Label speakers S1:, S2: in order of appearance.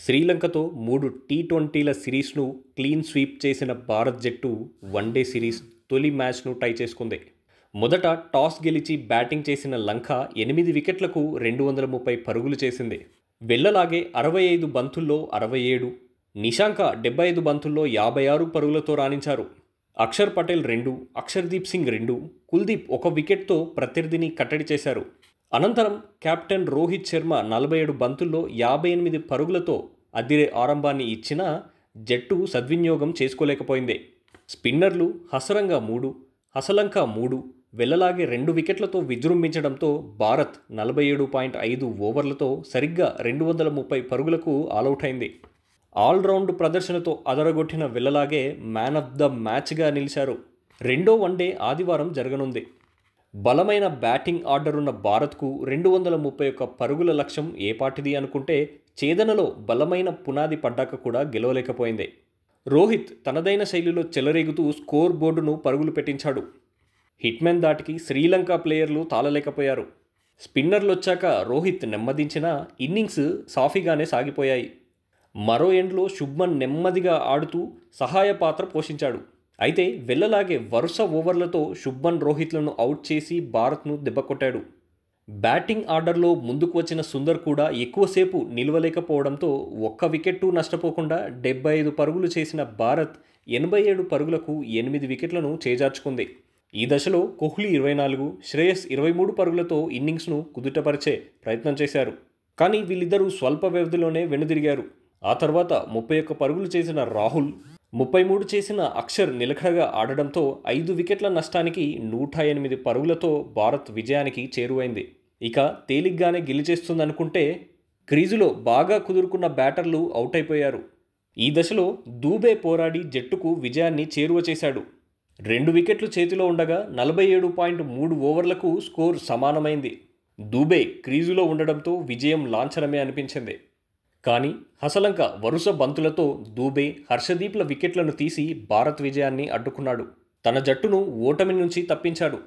S1: శ్రీలంకతో 3 టీ20ల సిరీస్ను clean sweep చేసిన భారత్ జట్టు వన్డే సిరీస్ తొలి మ్యాచ్ను టై చేసుకుంది. మొదట టాస్ గెలిచి బ్యాటింగ్ చేసిన లంక 8 వికెట్లకు 230 పరుగులు చేసింది. వెళ్లలాగే 65 బంతుల్లో 67, నిశాంక 75 బంతుల్లో 56 పరుగులతో రాణించారు. అక్షర్ పటేల్ 2, అక్షర్దీప్ సింగ్ 2, కుల్దీప్ 1 వికెట్తో ప్రత్యర్థిని కట్టడి చేశారు. అనంతరం కెప్టెన్ రోహిత్ శర్మ 47 బంతుల్లో 58 పరుగులతో అదిరే ఆరంభాన్ని ఇచ్చినా జట్టు సద్వినియోగం చేసుకోలేకపోయింది. స్పిన్నర్లు హసరంగా 3, హసలంక 3 వెళ్లలాగే 2 వికెట్లతో విజృంభించడంతో భారత్ 47.5 ఓవర్లతో సరిగ్గా 230 పరుగులకు ఆలౌట్ అయింది. ఆల్రౌండ్ ప్రదర్శనతో అదరగొట్టిన వెళ్లలాగే మ్యాన్ ఆఫ్ ద మ్యాచ్గా నిలిచారు. రెండో వన్డే ఆదివారం జరగనుంది. బలమైన బ్యాటింగ్ ఆర్డర్ ఉన్న భారత్కు 231 పరుగుల లక్ష్యం ఏపాటిది అనుకుంటే ఛేదనలో బలమైన పునాది పడ్డాక కూడా గెలవలేకపోయింది. రోహిత్ తనదైన శైలిలో చెలరేగుతూ స్కోర్ బోర్డును పరుగులు పెట్టించాడు. హిట్మెన్ దాటికి శ్రీలంక ప్లేయర్లు తాళలేకపోయారు. స్పిన్నర్లొచ్చాక రోహిత్ నెమ్మదించిన ఇన్నింగ్స్ సాఫీగానే సాగిపోయాయి. మరో ఎండ్లో శుభ్మన్ నెమ్మదిగా ఆడుతూ సహాయ పాత్ర పోషించాడు. అయితే వెళ్లలాగే వరుస ఓవర్లతో శుభ్మన్ రోహిత్లను అవుట్ చేసి భారత్ను దెబ్బకొట్టాడు. బ్యాటింగ్ ఆర్డర్లో ముందుకు వచ్చిన సుందర్ కూడా ఎక్కువసేపు నిలవలేకపోవడంతో 1 వికెట్టు నష్టపోకుండా 75 పరుగులు చేసిన భారత్ 87 పరుగులకు 8 వికెట్లను చేజార్చుకుంది. ఈ దశలో కోహ్లీ 24, శ్రేయస్ 23 పరుగులతో ఇన్నింగ్స్ను కుదుటపరిచే ప్రయత్నం చేశారు. కానీ వీళ్ళిద్దరూ స్వల్ప వ్యవధిలోనే వెనుదిరిగారు. ఆ తర్వాత 31 పరుగులు చేసిన రాహుల్, 33 చేసిన అక్షర్ నిలకడగా ఆడడంతో 5 వికెట్ల నష్టానికి 108 పరుగులతో భారత్ విజయానికి చేరువైంది. ఇక తేలిగ్గానే గెలిచేస్తుందనుకుంటే క్రీజులో బాగా కుదురుకున్న బ్యాటర్లు అవుట్ అయిపోయారు. ఈ దశలో దూబే పోరాడి జట్టుకు విజయాన్ని చేరువ చేశాడు. 2 వికెట్లు చేతిలో ఉండగా 47.3 ఓవర్లకు స్కోర్ సమానమైంది. దూబే క్రీజులో ఉండడంతో విజయం లాంఛనమే అనిపించింది. కానీ హసలంక వరుస బంతులతో దూబే, హర్షదీప్ల వికెట్లను తీసి భారత్ విజయాన్ని అడ్డుకున్నాడు. తన జట్టును ఓటమి నుంచి తప్పించాడు.